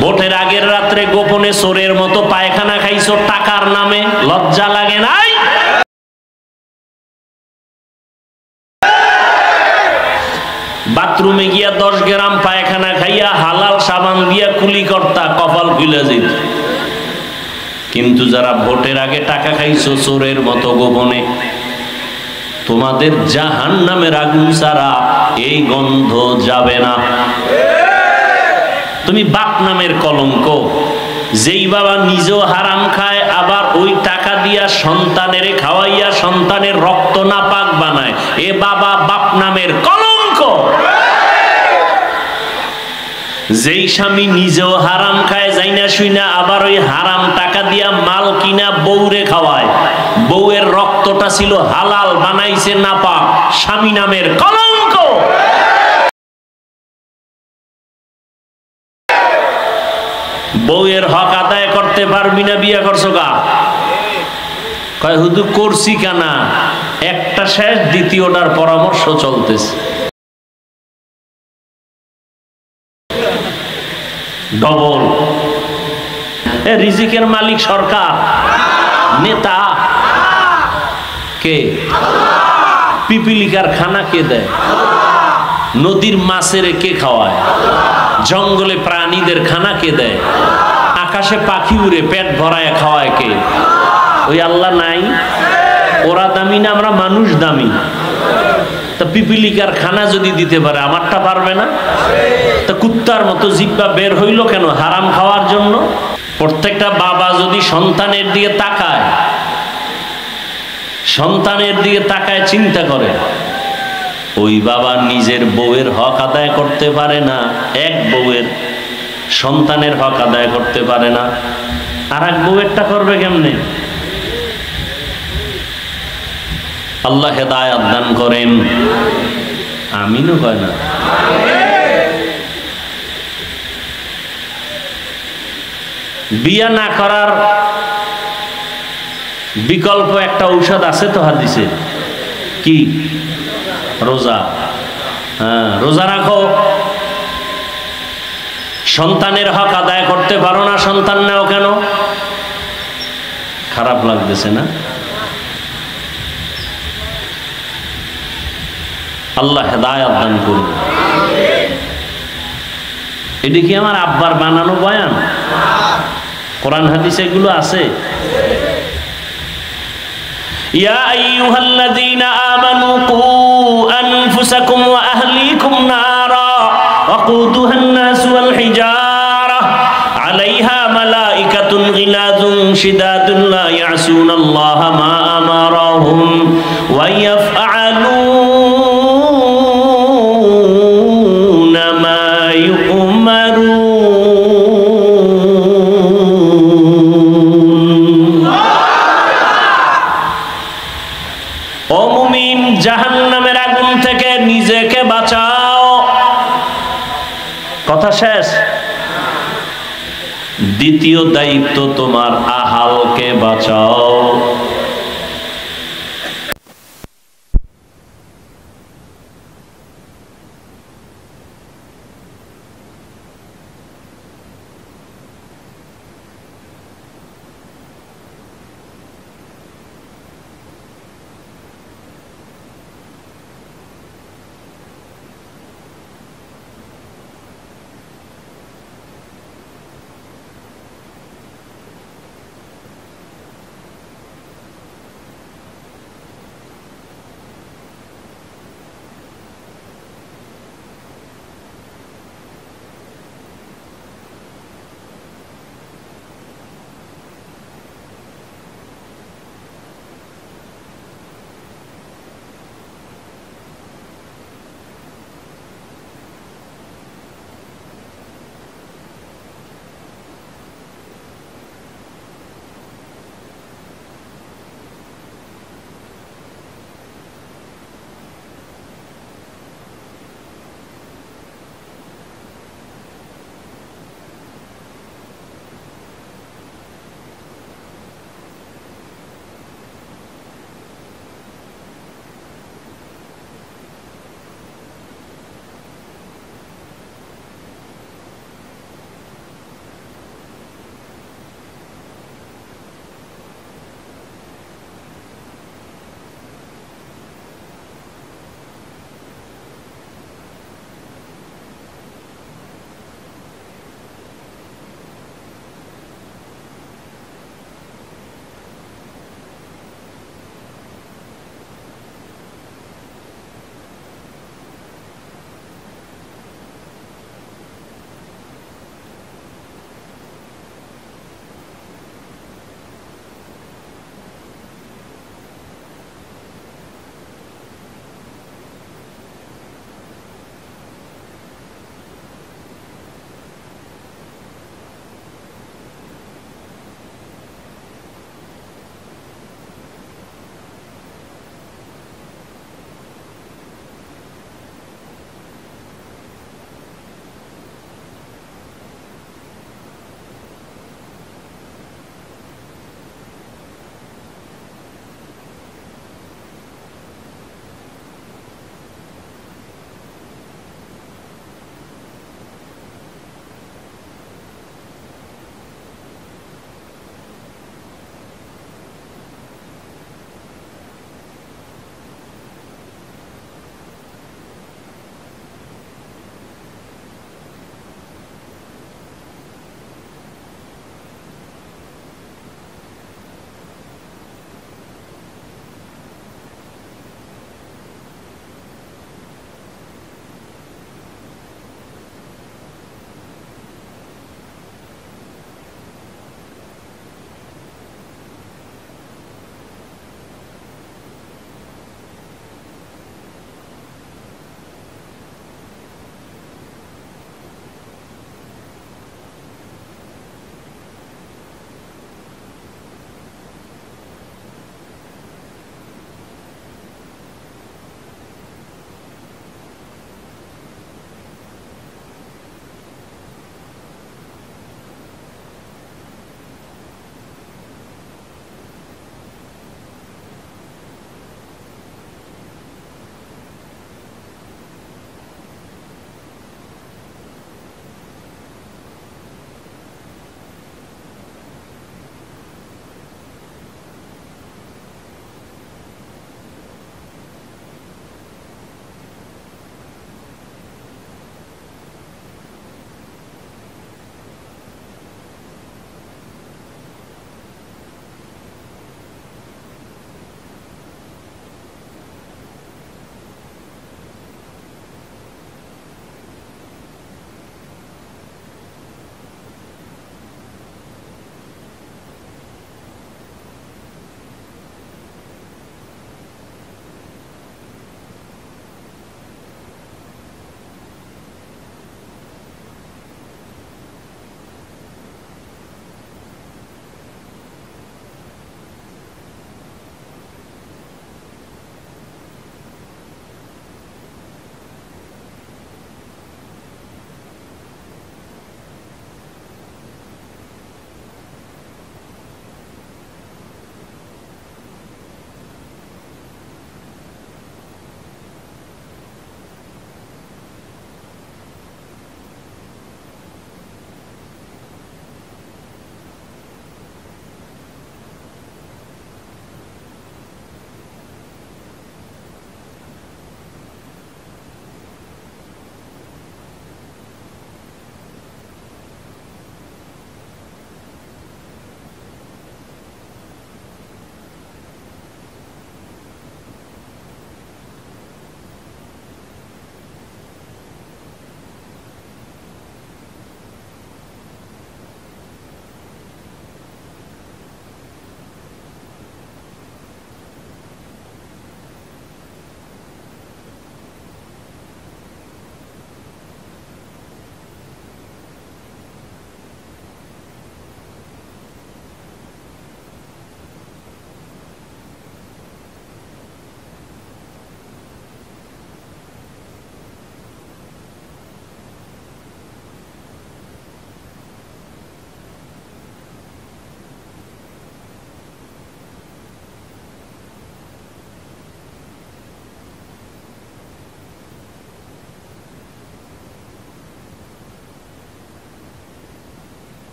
ভোটের আগের রাত্রে গোপনে চোরের মতো পায়খানা খাইছো টাকার নামে, লজ্জা লাগে নাই? বাথরুমে গিয়া 10 গ্রাম পায়খানা খাইয়া হালাল সাবান দিয়া কুলি করতা, কপাল খুলে যেত। কিন্তু যারা ভোটের আগে টাকা খাইছো চোরের মতো গোপনে, তোমাদের জাহান্নামের আগুন ছাড়া এই গন্ধ যাবে না। তুমি বাপ নামের কলঙ্ক। যেই বাবা নিজেও হারাম খায়, আবার ওই টাকা দিয়া সন্তানের খাওয়াইয়া সন্তানের রক্ত নাপাক বানায়, এ বাবা বাপ নামের কলঙ্ক। যেই স্বামী নিজেও হারাম খায় যাইনা শুইনা, আবার ওই হারাম টাকা দিয়া মাল কিনা বউরে খাওয়ায়, বউয়ের রক্তটা ছিল হালাল, বানাইছে নাপাক, স্বামী নামের কলঙ্ক। বউয়ের হক আদায় করতে পারবি না, বিয়ে করছো কা? কয় হুজুর করছি কেনা, একটা শেষ, দ্বিতীয়টার পরামর্শ চলতেছে। ডবল। রিজিকের মালিক সরকার, নেতা কে? পিপিলিকার খানা কে দেয়? নদীর মাছের কে খাওয়ায়? জঙ্গলে প্রাণীদের খানা কে দেয়? আকাশে পাখি উড়ে পেট ভরায় খাওয়ায় কে? ওই আল্লাহ নাই? ওরা দামি না, আমরা মানুষ দামি। তা পিপিলিকার খানা যদি দিতে পারে, আমারটা পারবে না? তা কুত্তার মতো জিহ্বা বের হইল কেন? হারাম খাওয়ার জন্য। প্রত্যেকটা বাবা যদি সন্তানের দিকে তাকায়, সন্তানের দিকে তাকায় চিন্তা করে, ওই বাবা নিজের বউয়ের হক আদায় করতে পারে না, এক বউয়ের সন্তানের হক আদায় করতে পারে না, আর এক বউয়েরটা করবে কেমনে? আল্লাহ হেদায়েত দান করেন। আমিনও কয় না? বিয়া না করার বিকল্প একটা ঔষধ আছে তো হাদিসে, কি? রোজা। হ্যাঁ, রোজা রাখো। সন্তানের হক আদায় করতে পারো না, সন্তান নাও কেন? খারাপ লাগতেছে না? আল্লাহ হেদায়েত দান করুন। এটি কি আমার আব্বার বানানো বয়ান? কোরআন হাদিসে এগুলো আছে। ইয়া আইয়ুহাল্লাযীনা আমানু কু আনফুসাকুম ওয়া আহলিকুম নারা ওয়াকুদুহান নাস ওয়াল হিজারা আলাইহা মালাইকাতুন গিলাযুন শিদাদুন লা ইয়াসুনাল্লাহা মা আমারাহুম ওয়া ইয়াফআলুনা মা ইউমারুন। ও মুমিন, জাহান্নামের আগুন থেকে নিজেকে বাঁচাও। কথা শেষ। দ্বিতীয় দায়িত্ব, তোমার আহালকে বাঁচাও।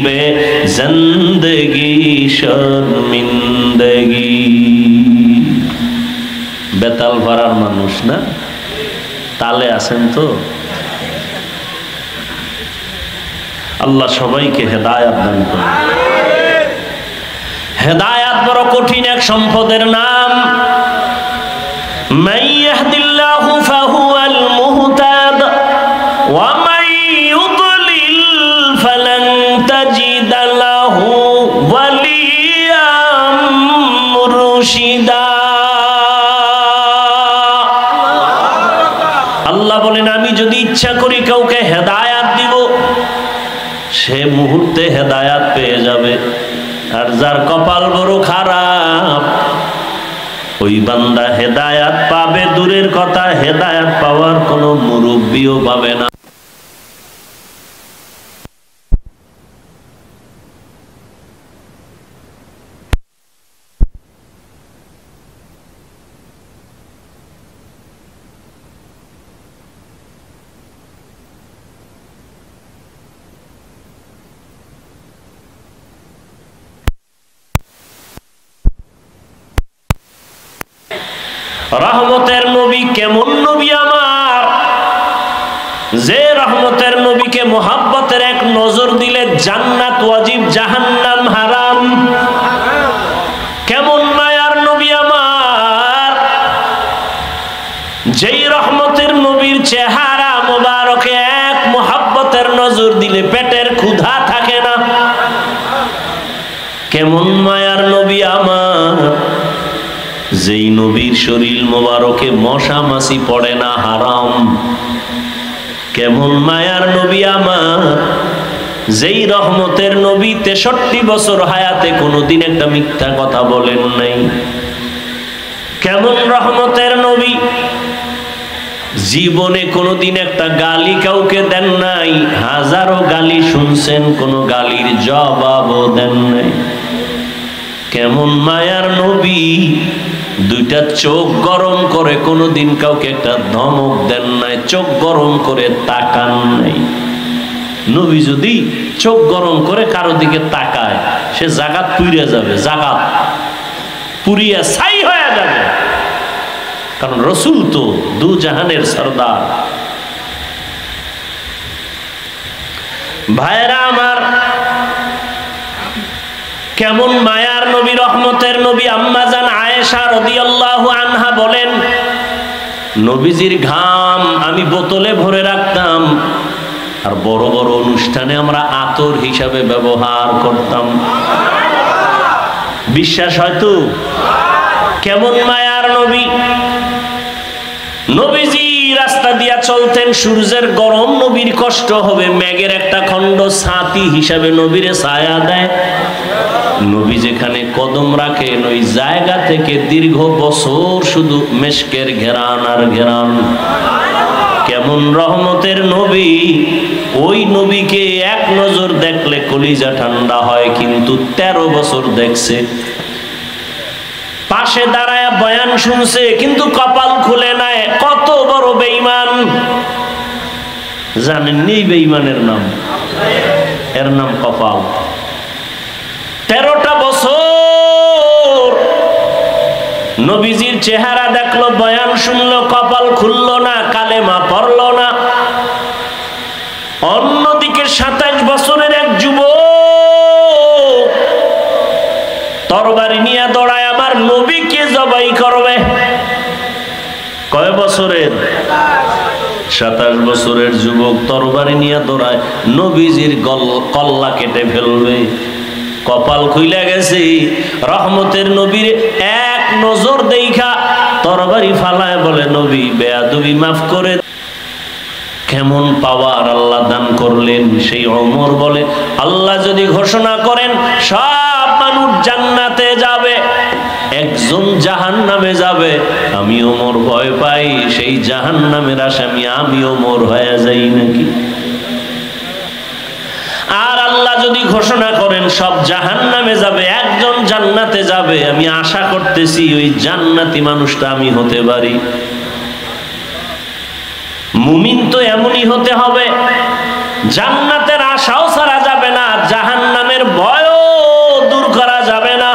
में जिंदगी शर्मिंदगी। বেতাল ভরার মানুষ না, তালে আছেন তো। আল্লাহ সবাইকে হেদায়াত দান করুন। হেদায়াত বড় কঠিন এক সম্পদের নাম। মান ইয়াহদিল্লাহু ফাহুয়াল মুহতাদ ওয়া মান ইউদ্লিল ফালান তাজিদ লাহু ওয়ালিয়াম মুরশিদা। আল্লাহ বলেন, আমি যদি ইচ্ছা করি কাউকে হেদায়াত দিব, সে মুহূর্তে হেদায়াত পেয়ে যাবে। আর যার কপাল বড় খারাপ, ওই বান্দা হেদায়াত পাবে দূরের কথা, হেদায়াত পাওয়ার কোনো মুরব্বিও পাবে না। রহমতের নবী কেমন নবী আমার, যে রহমতের নবীকে মোহাব্বতের এক নজর দিলে জান্নাত ওয়াজিব জাহান্নাম হারাম। কেমন মায়ার নবী আমার, যেই রহমতের নবীর চেহারা মোবারকে এক মোহাব্বতের নজর দিলে পেটের ক্ষুধা থাকে না। কেমন মায়ার নবী আমার, যেই নবীর শরীর মোবারকে মশা মাছি পড়ে না, হারাম। কেমন মায়ার নবী আমার, যেই রহমতের নবী 63 বছর হায়াতে কোনোদিন একটা মিথ্যা কথা বলেন নাই। কেমন রহমতের নবী, জীবনে কোনোদিন একটা গালি কাউকে দেন নাই, হাজারো গালি শুনছেন, কোনো গালির জবাবও দেন নাই। কেমন মায়ার নবী, দুইটা চোখ গরম করে কোনোদিন কাউকে একটা ধমক দেন নাই, চোখ গরম করে তাকান নাই। নবী যদি চোখ গরম করে কারো দিকে তাকায়, সে জাগাত পুড়িয়ে যাবে, জাগাত পুড়িয়া ছাই হয়ে যাবে। কারণ রসুল তো দু জাহানের সরদার। ভাইরা আমার, কেমন মায়ার নবী, রহমতের নবী। আম্মা জান আয়েশা রাদিয়াল্লাহু আনহা বলেন, নবীজির ঘাম আমি বোতলে ভরে রাখতাম, আর বড় বড় অনুষ্ঠানে আমরা আতর হিসাবে ব্যবহার করতাম। বিশ্বাস হয়তো? কেমন মায়ার নবী, নবীজি রাস্তা দিয়া চলতেন, সূর্যের গরম নবীর কষ্ট হবে, মেঘের একটা খণ্ড ছাতি হিসাবে নবীরে ছায়া দেয়। নবী যেখানে কদম রাখেন, ওই জায়গা থেকে দীর্ঘ বছর শুধু মেশকের ঘেরান আর ঘেরান। কেমন রহমতের নবী, ওই নবীকে এক নজর দেখলে কলিজা ঠান্ডা হয়, কিন্তু 13 বছর দেখছে। পাশে দাঁড়ায় বয়ান শুনছে, কিন্তু কপাল খুলে নাই। কত বড় বেঈমান জানেননি? বেঈমানের নাম, এর নাম কপাল। 13টা বছর নবীজির চেহারা দেখলো, বয়ান শুনলো, কপাল খুললো না, কালেমা পড়লো না। অন্যদিকে 27 বছরের এক যুবক তরবারি নিয়ে দৌড়ায় আমার নবীকে জবাই করবে। কয় বছরের? 27 বছরের যুবক তরবারি নিয়ে দৌড়ায়, নবীজির কল্লা কেটে ফেলবে। কপাল খুইলা গেছে, রহমতের নবীর এক নজর দেখা তরবারি ফালায় বলে, নবী বেয়াদবি মাফ করে। কেমন পাওয়ার আল্লাহ দান করলেন। সেই ওমর বলে, আল্লাহ যদি ঘোষণা করেন সব মানুষ জান্নাতে যাবে, একজন জাহান্নামে যাবে, আমি ওমর ভয় পাই সেই জাহান্নামের আসামি আমি ওমর হয়ে যাই নাকি। আর আল্লাহ যদি ঘোষণা করেন সব জাহান্নামে যাবে, একজন জান্নাতে যাবে, আমি আশা করতেছি ওই জান্নাতি মানুষটা আমি হতে পারি। মুমিন তো এমনই হতে হবে, জান্নাতের আশাও ছাড়া যাবে না, জাহান্নাম ভয়ও দূর করা যাবে না,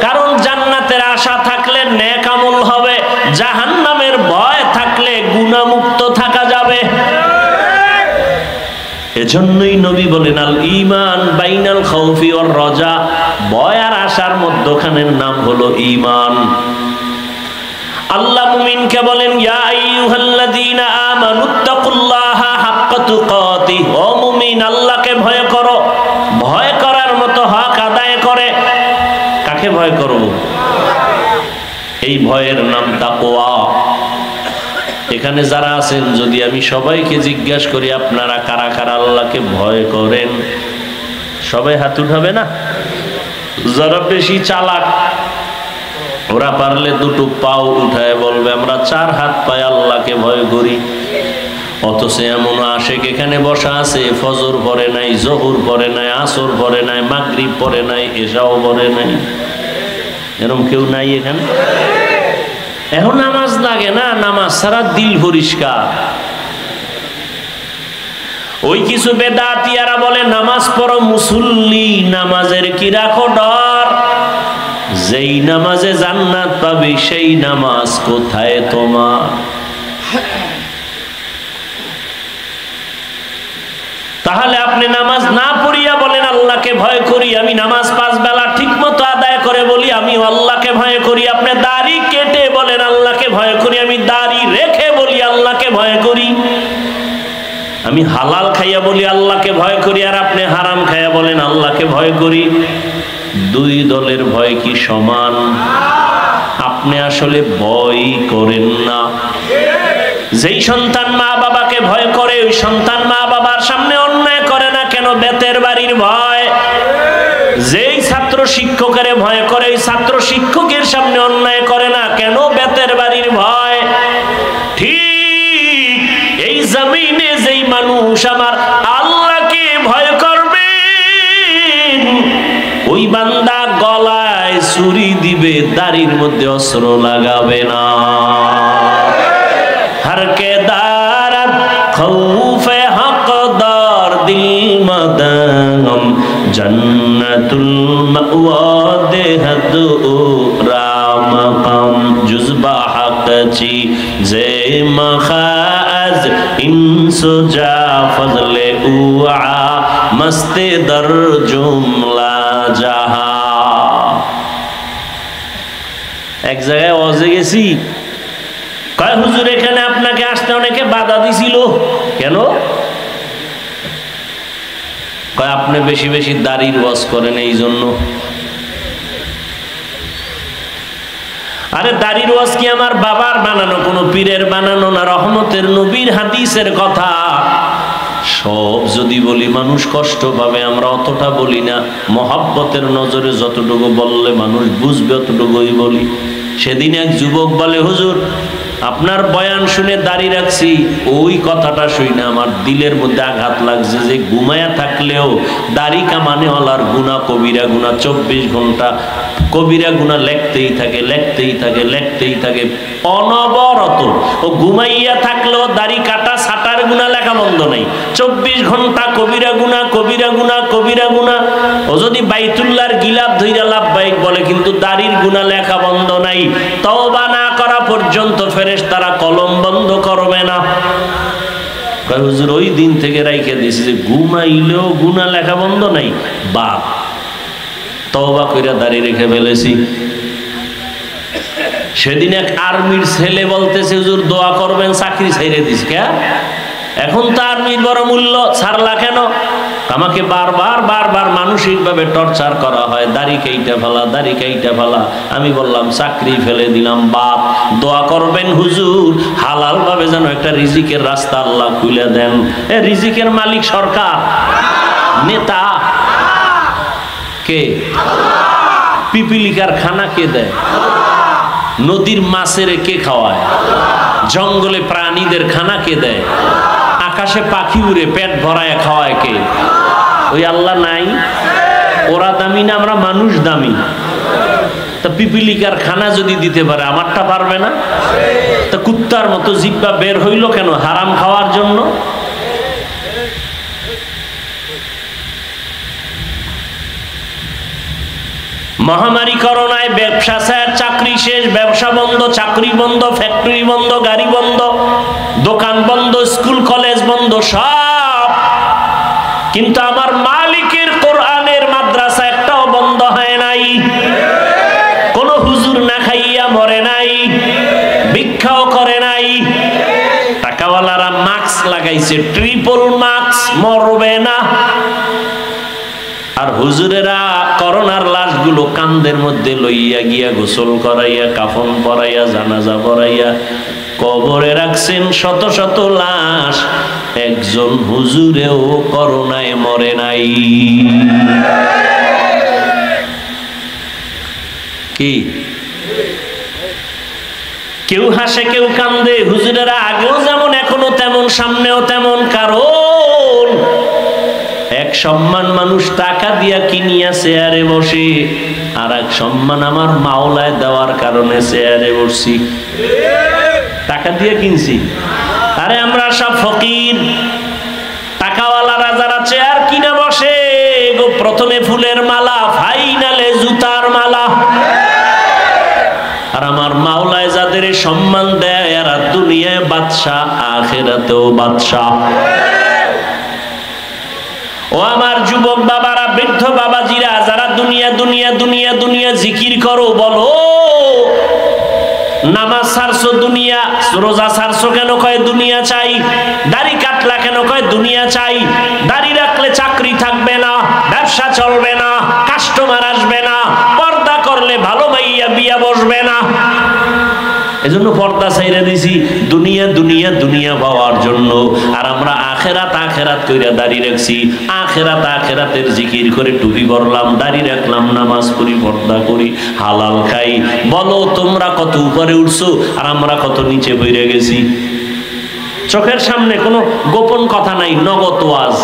কারণ জান্নাতের আশা থাকলে নেক আমল হবে, জাহান্নামের ভয় থাকলে গুনাহমুক্ত থাকা যাবে। এজন্যই নবী বলেন আল ঈমান বাইনাল খাউফি ওয়ার রাজা, ভয় আর আশার মধ্যখানের নাম হলো ঈমান। আল্লাহ মুমিনকে বলেন ইয়া আইয়ুহাল্লাযীনা আমানুত্তাকুল্লাহা হাক্কা তুকাতিহ, ও মুমিন আল্লাহকে ভয় করো, ভয় করার মতো হক আদায় করে। কাকে ভয় করো? এই ভয়ের নাম তাকওয়া। এখানে যারা আছেন, যদি আমি সবাইকে জিজ্ঞাসা করি আপনারা কারা কারা আল্লাহকে ভয় করেন, সবাই হাত উঠাবে না? যারা বেশি চালাক ওরা পারলে দুটো পাও উঠায় বলবে আমরা 4 হাত পায়ে আল্লাহকে ভয় করি। অথচ এমন আশেক এখানে বসা আছে, ফজর পড়ে নাই, জোহর পড়ে নাই, আসর পড়ে নাই, মাগরিব পড়ে নাই, এশাও পড়ে নাই। এরকম কেউ নাই এখানে? এখন নামাজ লাগে না, নামাজ ছাড়া দিল পরিষ্কার। ওই কিছু বেদাতিয়ারা বলে নামাজ পড়ো মুসল্লি, নামাজের কি রাখো ডর? যেই নামাজে জান্নাত পাবে সেই নামাজ কোথায় তোমার? তাহলে আপনি নামাজ না পড়িয়া বলেন আল্লাহকে ভয় করি, আমি নামাজ 5 বেলা ঠিক মতো আদায় করে বলি আমি আল্লাহকে ভয় করি। আপনি দাড়ি কেটে বলেন আল্লাহকে ভয় করি, আমি দাড়ি রেখে বলি আল্লাহকে ভয় করি। আমি হালাল খাইয়া বলি আল্লাহকে ভয় করি, আর আপনি হারাম খাইয়া বলেন আল্লাহকে ভয় করি। দুই দলের ভয় কি সমান? আপনি আসলে ভয় করেন না। যেই সন্তান মা বাবাকে ভয় করে, ওই সন্তান মা বাবার সামনে অন্যায় করে না কেন? বেতের বাড়ির ভয়। যেই ছাত্র শিক্ষকের ভয় করে, ওই ছাত্র শিক্ষকের সামনে অন্যায় করে না কেন? বেতের বাড়ির ভয়। ঠিক এই জমিনে যেই মানুষ আমার আল্লাহকে ভয় করবে, ওই বান্দা গলায় ছুরি দিবে, দাড়ির মধ্যে অস্ত্র লাগাবে না। हर के दारत खौफे हक़दार दिल मदगम जन्नतुल मअवा देहद रामकम जुज़बा हक़ची जे मखाज इंसुजा फज़ले उआ मस्ते दर जुमला जहा। एक जगह ওয়াজে গেছি, কয় হুজুর এখানে আপনাকে আসতে অনেকে বাধা দিছিল কেন? কয় আপনি বেশি বেশি দাড়ির ওয়াজ করেন এই জন্য। আরে দাড়ির ওয়াজ কি আমার বাবার বানানো, কোনো পীরের বানানো না? রহমতের নবীর হাদিসের কথা। সব যদি বলি মানুষ কষ্ট পাবে, আমরা অতটা বলি না। মহব্বতের নজরে যতটুকু বললে মানুষ বুঝবে অতটুকুই বলি। সেদিন এক যুবক বলে হুজুর আপনার বয়ান শুনে দাড়ি রাখছি, ওই কথাটা শুনে আমার দিলের মধ্যে আঘাত লাগছে যে ঘুমায়া থাকলেও দাড়ি কামানেওয়ালার গুনাহ কবিরা গুনাহ 24 ঘন্টা কবিরা গুনাহ লেখতেই থাকে, লেখতেই থাকে, লেখতেই থাকে অনবরত। ও ঘুমাইয়া থাকলেও দাড়ি কাটা ছাটার গুনাহ লেখা বন্ধ নাই, 24 ঘন্টা কবিরা গুনাহ, কবিরা গুনাহ, কবিরা গুনাহ। ও যদি বাইতুল্লাহর গিলাফ ধইরা লাভবাহিক বলে, কিন্তু দাড়ির গুনাহ লেখা বন্ধ নাই। তওবা না করা পর্যন্ত ফেরেশতারা কলম বন্ধ করবে না। কয় হুজুর ওই দিন থেকে রাইখে দিয়েছি যে ঘুমাইলেও গুনাহ লেখা বন্ধ নাই, বাপ তওবা কইরা দাড়ি রেখে ফেলেছি। সেদিন এক আর্মির ছেলে বলতেছে হুজুর দোয়া করবেন, চাকরি ছেড়ে দিস কে? এখন তো আর্মির বড় মূল্য, ছাড়লা কেন? আমাকে বারবার বারবার মানসিকভাবে টর্চার করা হয়, দাড়ি কেইটা ফেলা, দাড়ি কেইটা ফেলা। আমি বললাম চাকরি ফেলে দিলাম। বাপ দোয়া করবেন হুজুর হালাল ভাবে যেন একটা রিজিকের রাস্তা আল্লাহ খুলে দেন। এ রিজিকের মালিক সরকার, নেতা কে? পিপিলিকার খানা কে দেয়? নদীর মাছের কে খাওয়ায়? জঙ্গলে প্রাণীদের খানা কে দেয়? আকাশে পাখি উড়ে পেট ভরায় খাওয়ায় কে? ওই আল্লাহ নাই? ওরা দামি না, আমরা মানুষ দামি। তা পিপিলিকার খানা যদি দিতে পারে, আমারটা পারবে না? তা কুত্তার মতো জিহ্বা বের হইল কেন? হারাম খাওয়ার জন্য। মহামারী করোনায় ব্যবসা শেষ, চাকরি শেষ, ব্যবসা বন্ধ, চাকরি বন্ধ, ফ্যাক্টরি বন্ধ, গাড়ি বন্ধ, দোকান বন্ধ, স্কুল কলেজ বন্ধ, সব। কিন্তু আমার মালিকের কোরআনের মাদ্রাসা একটাও বন্ধ হয় নাই। কোন হুজুর না খাইয়া মরে নাই, ভিক্ষাও করে নাই। টাকাওয়ালারা মাস্ক লাগাইছে, ট্রিপল মাস্ক, মরবে না। আর হুজুরেরা করোনার লাশগুলো কান্দের মধ্যে লইয়া গিয়া গোসল করাইয়া, কাফন পরাইয়া, জানাজা পরাইয়া কবরে রাখছেন শত শত লাশ। একজন হুজুরেও করোনায় মরে নাই। কি কেউ হাসে, কেউ কান্দে। হুজুরেরা আগেও যেমন, এখনো তেমন, সামনেও তেমন। কারণ এক সম্মান মানুষ টাকা দিয়া কিনিয়া চেয়ারে বসে, আর এক সম্মান আমার মাওলায় দেওয়ার কারণে চেয়ারে বসছি। টাকা দিয়ে কিনছি। আরে আমরা সব ফকির। টাকাওয়ালারা যারা চেয়ার কিনা বসে, প্রথমে ফুলের মালা, ফাইনালে জুতার মালা। আর আমার মাওলায় যাদের সম্মান দেয়, এরা দুনিয়ায় বাদশাহ, আখিরাতেও বাদশাহ। ও আমার যুবক বাবারা, বৃদ্ধ বাবাজিরা, যারা দুনিয়া দুনিয়া দুনিয়া দুনিয়া জিকির করো, বলো নামাজ ছাড়ছো দুনিয়া, রোজা ছাড়ছো কেন? কয় দুনিয়া চাই। দাড়ি কাটলা কেন? কয় দুনিয়া চাই। দাড়ি রাখলে চাকরি থাকবে না, ব্যবসা চলবে না, কাস্টমার আসবে না, পর্দা করলে ভালো মাইয়া বিয়া বসবে না। এজন্য পর্দা ছাইরা দিছি, দুনিয়া দুনিয়া দুনিয়া পাওয়ার জন্য। আর আমরা আখেরাত আখেরাত কইরা দাড়ি রাখছি। আখেরাত আখেরাতের জিকির করে টুপি পরলাম, দাড়ি রাখলাম, নামাজ পড়ি, পর্দা করি, হালাল খাই। বলো তোমরা কত উপরে উঠছো আর আমরা কত নিচে পড়ে গেছি। চোখের সামনে কোনো গোপন কথা নাই, নগদ ওয়াজ।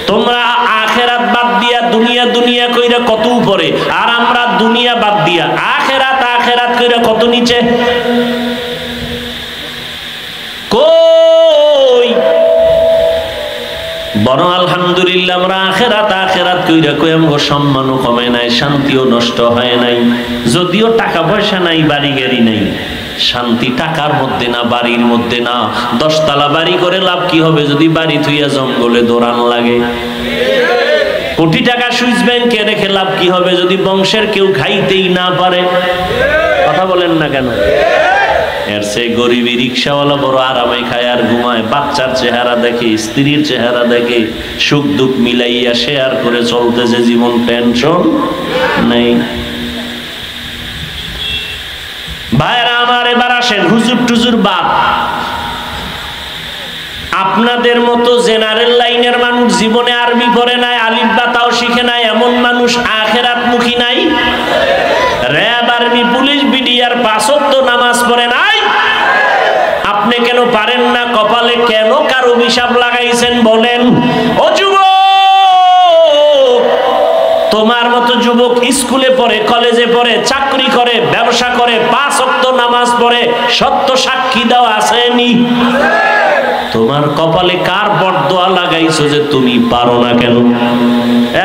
তোমরা আখেরাত বাদ দিয়া দুনিয়া দুনিয়া কইরা কত উপরে, আর আমরা দুনিয়া বাদ দিয়া আখেরাত আখেরাত কইরা কত নিচে। কই বড় আলহামদুলিল্লাহ, আমরা আখেরাত আখেরাত কইরা কই আমগো সম্মানও কমে নাই, শান্তিও নষ্ট হয় নাই। যদিও টাকা পয়সা নাই, বাড়ি গাড়ি নাই, শান্তি টাকার মধ্যে না, বাড়ির মধ্যে না। 10 তলা বাড়ি করে লাভ কি হবে যদি বাড়ি থুইয়া জঙ্গলে দৌড়ান লাগে? কোটি টাকা সুইস ব্যাংকে রেখে লাভ কি হবে যদি বংশের কেউ খাইতেই না পারে? কথা বলেন না কেন? এর সে গরিবী রিক্সাওয়ালা বড় আরামে খায় আর ঘুমায়, বাচ্চার চেহারা দেখে, স্ত্রীর চেহারা দেখে, সুখ দুঃখ মিলাইয়া শেয়ার করে চলতেছে জীবন, টেনশন নেই। ভাইরা আমার, এবার আসেন হুজুর টুজুর বাদ। আপনাদের মতো জেনারেল লাইনের মানুষ জীবনে আরবি পড়ে নাই, আলিফ বা তাও শিখে নাই, এমন মানুষ আখেরাত মুখী নাই। র‍্যাব, আর্মি, পুলিশ, বিডিআর 5 ওয়াক্ত নামাজ পড়ে নাই। আপনি কেন পারেন না? কপালে কেন কার অভিশাপ লাগাইছেন বলেন? ও যুবক, তোমার মতো যুবক স্কুলে পড়ে, কলেজে পড়ে, চাকরি করে, ব্যবসা করে, 5 ওয়াক্ত নামাজ পড়ে, সত্য সাক্ষী দেওয়া আসেনি? তোমার কপালে কার বরদোয়া লাগাইছো যে তুমি পারো না কেন?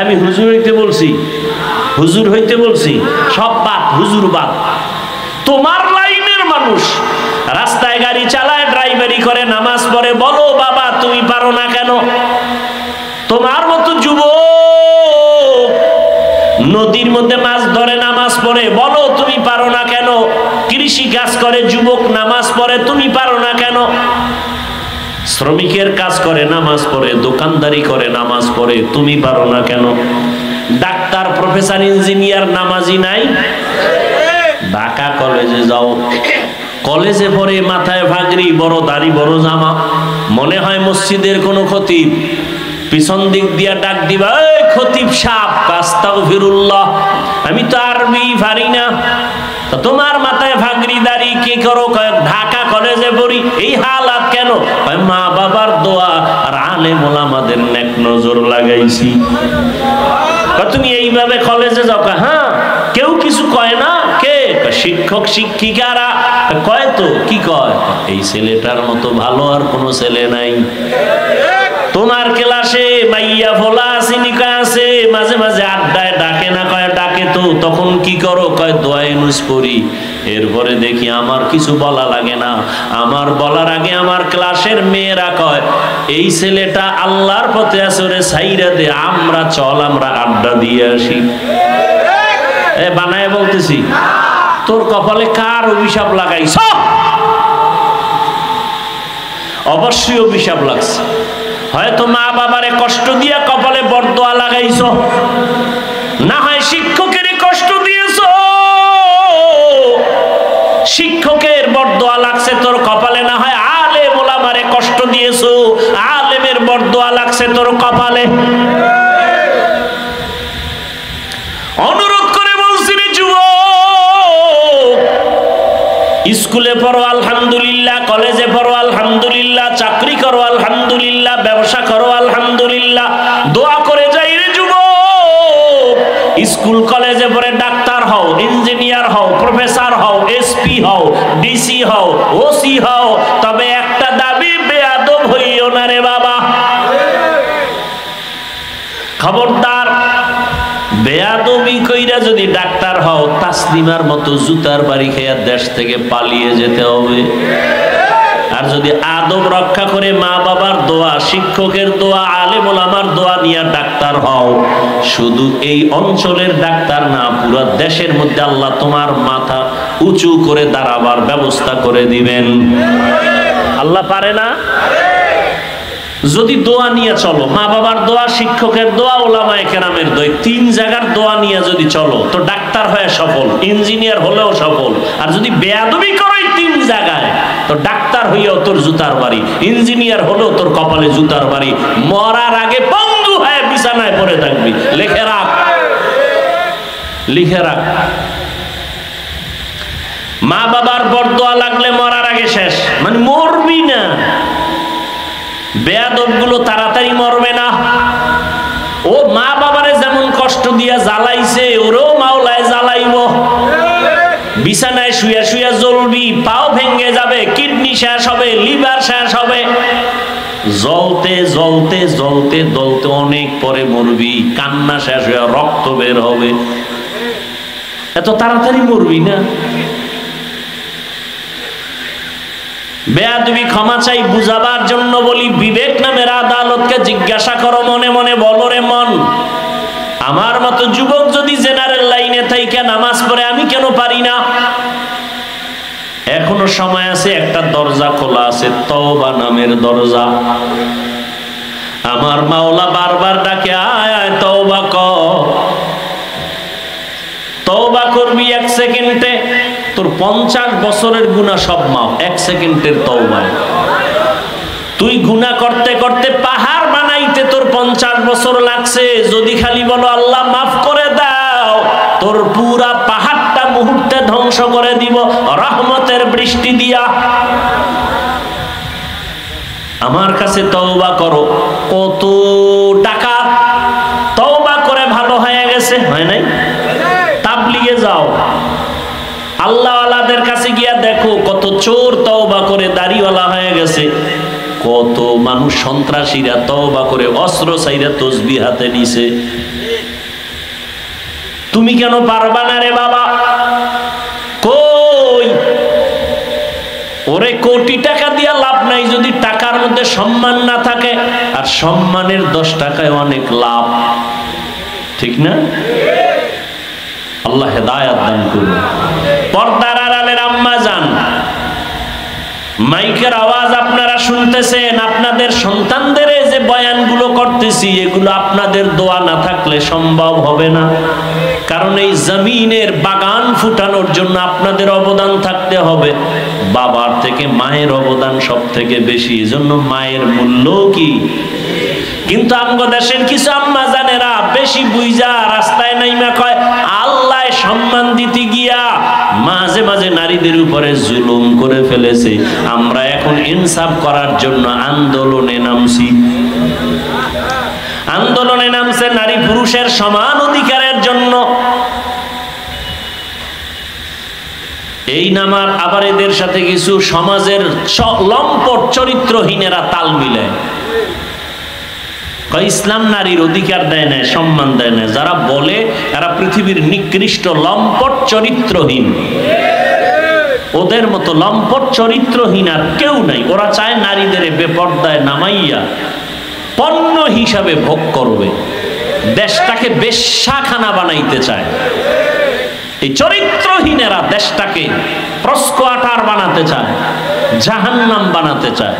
আমি হুজুর হইতে বলছি, হুজুর হইতে বলছি, সব বাদ, হুজুর বাদ। তোমার লাইনের মানুষ রাস্তায় গাড়ি চালায়, ড্রাইভারি করে, নামাজ পড়ে, বলো বাবা তুমি পারো না কেন? তোমার মতো যুবক নদীর মধ্যে মাছ ধরে, নামাজ পড়ে, বলো তুমি পারো না কেন? কৃষি কাজ করে যুবক, নামাজ পড়ে, তুমি পারো না কেন? শ্রমিকের কাজ করে, নামাজ পড়ে, দোকানদারি করে, নামাজ পড়ে, তুমি পারো না কেন? ডাক্তার, প্রফেসর, ইঞ্জিনিয়ার নামাজি নাই? ঢাকা কলেজে যাও, কলেজে পড়ে, মাথায় ভাগরি, বড় দাড়ি, বড় জামা, মনে হয় মসজিদের কোনো খতিব। পিছন দিক দিয়া ডাক দিবা, এই খতিব সাহেব, আস্তাগফিরুল্লাহ, আমি তো আরবি পারি না। তোমার মাথায় ভাগরি, দাড়ি, কি করো? ঢাকা কলেজে পড়ি। এই হালাত কেন? মা বাবার দোয়া আর আলেম ওলামাদের নেক নজর লাগাইছি। তুমি এইভাবে কলেজে যাও? হ্যাঁ, কেউ কিছু কয় না। কে? শিক্ষক শিক্ষিকারা কয় তো। কি কয়? এই ছেলেটার মতো ভালো আর কোনো ছেলে নাই। তোমার ক্লাসে মাইয়া ফোলা সিনিকা আছে, মাঝে মাঝে আড্ডায় ডাকে না, কয় ডাকে তো, তখন কি করো? কয় দোয়া ইউনুস পড়ি। এরপরে দেখি আমার কিছু বলা লাগে না, আমার বলার আগে আমার ক্লাসের মেয়েরা কয় এই ছেলেটা আল্লাহর পথে আছে, ওরে সাইরা দে, আমরা চল আমরা আড্ডা দিয়ে আসি। এ বানায় বলতেছি, তোর কপালে কার অভিশাপ লাগাইছ? অবশ্যই অভিশাপ লাগছে। হয়তো মা বাবারে কষ্ট দিয়া কপালে বরদোয়া লাগাইছ, না হয় শিক্ষকের কষ্ট দিয়েছ, শিক্ষকের বরদোয়া লাগছে তোর কপালে, না হয় আলেম ওলামারে কষ্ট দিয়েছ, আলেমের বরদোয়া লাগছে তোর কপালে। অনুরোধ করে বলছি রে যুবক, স্কুলে পড়ো আলহামদুলিল্লাহ, কলেজে পড়ো আলহামদুলিল্লাহ, চাকরি করো আলহামদুলিল্লাহ, ব্যবসা করো আলহামদুলিল্লাহ, দোয়া করে যাই রে যুবক। স্কুল কলেজে পড়ে ডাক্তার হও, ইঞ্জিনিয়ার হও, প্রফেসর হও, এসপি হও, ডিসি হও, ওসি হও, তবে একটা দাবি, বেয়াদব হইও না রে বাবা। খবরদার, বেয়াদবি কইরা যদি ডাক্তার হও, তাসলিমার মতো জুতার বাড়ি খেয়ে দেশ থেকে পালিয়ে যেতে হবে। আর যদি আদব রক্ষা করে মা বাবার দোয়া, শিক্ষকের দোয়া, আলেম ওলামার দোয়া নিয়ে ডাক্তার হও, শুধু এই অঞ্চলের ডাক্তার না, পুরো দেশের মধ্যে আল্লাহ তোমার মাথা উঁচু করে দাঁড়াবার ব্যবস্থা করে দিবেন। আল্লাহ পারে না? যদি দোয়া নিয়ে চলো, মা বাবার দোয়া, শিক্ষকের দোয়া, ওলামায়ে কেরামের দোয়া, তিন জায়গার দোয়া নিয়ে যদি চলো, তো ডাক্তার হয়ে সফল, ইঞ্জিনিয়ার হলেও সফল। আর যদি বেয়াদবি করো তিন জায়গায়, তো ডাক্তার হইয়াও তোর জুতার বাড়ি, ইঞ্জিনিয়ার হলেও তোর কপালে জুতার বাড়ি, মরার আগে বন্ধু হয়ে বিছানায় পড়ে থাকবি। লিখে রাখ, লিখে রাখ। মা বাবার বরদোয়া লাগলে মরার আগে শেষ, মানে মরবি না। বেয়াদব গুলো তাড়াতাড়ি মরবে না। ও মা বাবারে যেমন কষ্ট দিয়া জ্বালাইছে, ওরও মাওলায় জ্বালাইব। বিছানায় শুয়া শুয়া জ্বলবি, পাও ভেঙে যাবে, কিডনি শেষ হবে, লিভার শেষ হবে, জ্বলতে জ্বলতে জ্বলতে জ্বলতে অনেক পরে মরবি, কান্না শেষ হয়ে রক্ত বের হবে। এত তাড়াতাড়ি মরবি না। বেয়াদবি ক্ষমা চাই, বুঝাবার জন্য বলি, বিবেক নামের আদালতকে জিজ্ঞাসা করো, মনে মনে বলো রে মন, আমার মতো যুবক যদি জেনারেল লাইনে থাইকা নামাজ পড়ে, আমি কেন পারি না? এখনো সময় আছে, একটা দরজা খোলা আছে, তওবা নামের দরজা। আমার মাওলা বারবার ডাকে, আয় আয় তওবা কর। তওবা করবি 1 সেকেন্ডে, তোর 50 বছরের গুনাহ সব মাফ 1 সেকেন্ডের তওবায়। তুই গুনাহ করতে করতে পাহাড় বানাইতে তোর 50 বছর লাগছে, যদি খালি বলো আল্লাহ মাফ করে দাও, তোর পুরা পাহাড়টা মুহূর্তে ধ্বংস করে দিব রহমতের বৃষ্টি দিয়া। আমার কাছে তওবা করো। কত টাকা তওবা করে ভালো হয়ে গেছে, হয় নাই? তাবলিগে যাও, আল্লাহওয়ালাদের কাছে গিয়া দেখো, কত চোর তওবা করে দাড়িওয়ালা হয়ে গেছে, কত মানুষ সন্ত্রাসীরা তওবা করে অস্ত্র চাইরা তসবিহ হাতে নিছে। তুমি কেন পারবা না রে বাবা? কই, ওরে কোটি টাকা দিয়া লাভ নাই যদি টাকার মধ্যে সম্মান না থাকে, আর সম্মানের 10 টাকায় অনেক লাভ, ঠিক না? আল্লাহ হেদায়েত দান করুন। পর্দার আড়ালের আম্মা জান, মাইকের আওয়াজ আপনারা শুনতেছেন, আপনাদের সন্তানদের যে বয়ানগুলো করতেছি, এগুলো আপনাদের দোয়া না থাকলে সম্ভব হবে না। কারণ এই জমিনের বাগান ফুটানোর জন্য আপনাদের অবদান থাকতে হবে। বাবার থেকে মায়ের অবদান সব থেকে বেশি, এজন্য মায়ের মূল্য কি। কিন্তু আমগো দেশের কিছু আম্মা জানেরা বেশি বুইজা রাস্তায় নাইমা কয় আল্লাহ সম্মান দিতে গিয়া মাঝে মাঝে নারীদের উপরে জুলুম করে ফেলেছে। আমরা এখন ইনসাফ করার জন্য আন্দোলনে নামছি। আন্দোলনে নামছে নারী পুরুষের সমান অধিকারের জন্য। এই নামার আবার এদের সাথে কিছু সমাজের লম্পট চরিত্রহীনেরা তাল মিলায়। ইসলাম নারীর অধিকার দেয় না, সম্মান দেয় না, যারা বলে এরা পৃথিবীর নিকৃষ্ট লম্পট চরিত্রহীন। ওদের মতো লম্পট চরিত্রহীন আর কেউ নাই। ওরা চায় নারীদের বেপর্দায় নামাইয়া পণ্য হিসাবে ভোগ করবে, দেশটাকে বেশ্যাখানা বানাইতে চায়। এই চরিত্রহীনেরা দেশটাকে প্রস্কোয়াটার বানাতে চায়, জাহান্নাম বানাতে চায়।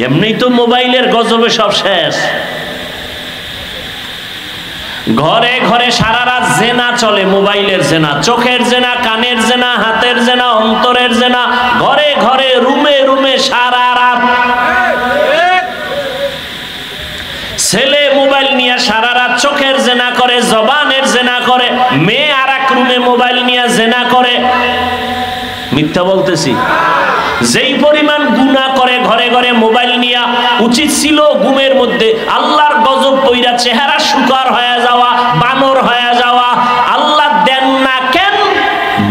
এমনি তো মোবাইলের গজবে সব শেষ। ঘরে ঘরে সারা রাত জেনা চলে, মোবাইলের জেনা, চোখের জেনা, কানের জেনা, হাতের জেনা, অন্তরের জেনা, ঘরে ঘরে রুমে রুমে সারা রাত। ছেলে মোবাইল নিয়ে সারা রাত চোখের জেনা করে, জবানের জেনা করে, মেয়ে আর এক রুমে মোবাইল নিয়ে জেনা করে। মিথ্যা বলতেছি? যেই পরিমাণ গুনাহ করে ঘরে ঘরে মোবাইল নিয়া, উচিত ছিল ঘুমের মধ্যে আল্লাহর গজব পইরা চেহারা শুকর হয়ে যাওয়া, বানর হয়ে যাওয়া। আল্লাহ দেন না কেন?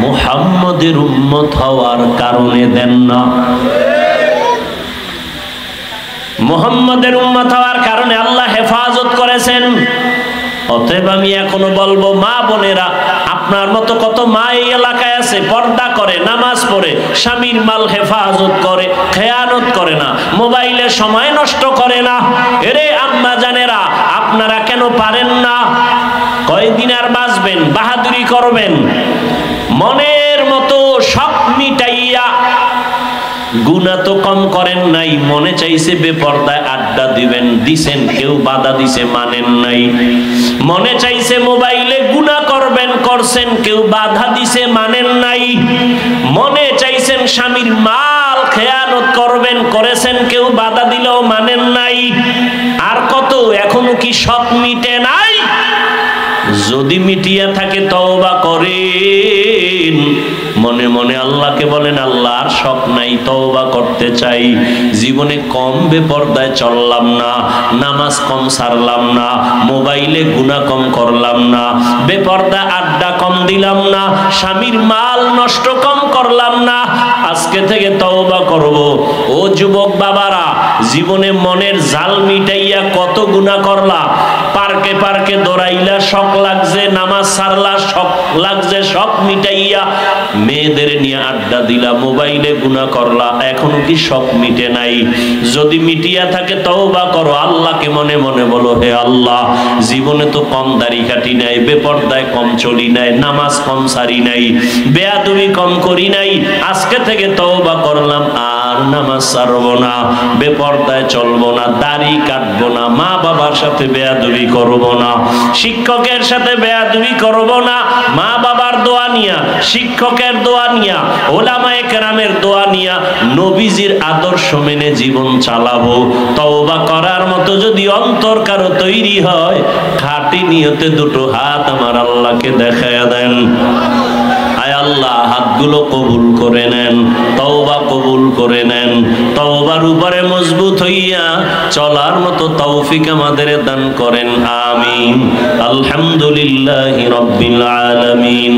মুহাম্মদের উম্মত হওয়ার কারণে দেন না। মুহাম্মদের উম্মত হওয়ার কারণে আল্লাহ হেফাজত করেছেন। অতএব আমি এখনো বলবো, মা বোনেরা, আপনার মতো কত মা এই এলাকায় আছে, পর্দা করে, নামাজ পড়ে, স্বামীর মাল হেফাজত করে, খেয়ানত করে না, মোবাইলে সময় নষ্ট করে না। এরে আম্মা জানেরা, আপনারা কেন পারেন না? কয়দিন আর বাঁচবেন? বাহাদুরি করবেন? মনের মতো শখ মিটাইয়া গুনাহ তো কম করেন নাই, মনে চাইছে বেপর্দায় আড্ডা দিবেন, দিছেন, কেউ বাধা দিছে, মানেন নাই। মনে চাইছে মোবাইলে গুনাহ করবেন, করছেন, কেউ বাধা দিছে, মানেন নাই। মনে চাইছেন স্বামীর মাল খেয়ানত করবেন, করেছেন, কেউ বাধা দিলেও মানেন নাই। আর কত? এখনো কি শখ মিটে নাই? যদি মিটিয়া থাকে তওবা করেন, মনে মনে আল্লাহকে বলেন, আল্লাহ আর শখ নাই, তওবা করতে চাই। জীবনে কম বেপর্দায় চললাম না, নামাজ কম ছাড়লাম না, মোবাইলে গুনাহ কম করলাম না, বেপর্দা আড্ডা কম দিলাম না, স্বামীর মাল নষ্ট কম করলাম না। আজকে থেকে তওবা করব। ও যুবক বাবারা, জীবনে মনের জাল মিটাইয়া কত গুনাহ করলা, পার্কে পার্কে দৌড়াইলা, শখ লাগছে, নামাজ ছাড়লা, শখ লাগছে, শখ মিটাইয়া মেয়েদের নিয়ে আড্ডা দিলা, মোবাইলে গুনাহ করলা, এখনো কি শখ মিটে নাই? যদি মিটিয়া থাকে তওবা করো, আল্লাহকে মনে মনে বলো, হে আল্লাহ, জীবনে তো কম দাড়ি কাটি নাই, বেপর্দায় কম চলি নাই, নামাজ কম সারি নাই, বেয়াদবি কম করি নাই, আজকে থেকে তওবা করলাম, আর নামাজ ছাড়বো না, বেপর্দায় চলবো না, দাড়ি কাটবো না, মা বাবার সাথে বেয়াদবি করবো না, শিক্ষকের সাথে বেয়াদবি করবো না, মা বাবার দোয়া নিয়া, শিক্ষকের দোয়া নিয়া, ওলামায়ে কেরামের দোয়া নিয়া, নবীজির আদর্শ মেনে জীবন চালাবো। তওবা করার মতো যদি অন্তর কারো তৈরি হয়, খাঁটি নিয়তে দুটো হাত আমার আল্লাহকে দেখায়া দেন। আয় আল্লাহ, হাতগুলো কবুল করে নেন, তওবা কবুল করে নেন, তওবার উপরে মজবুত হইয়া চলার মতো তৌফিক আমাদের দান করেন। আমিন। আলহামদুলিল্লাহি রাব্বিল আলামিন।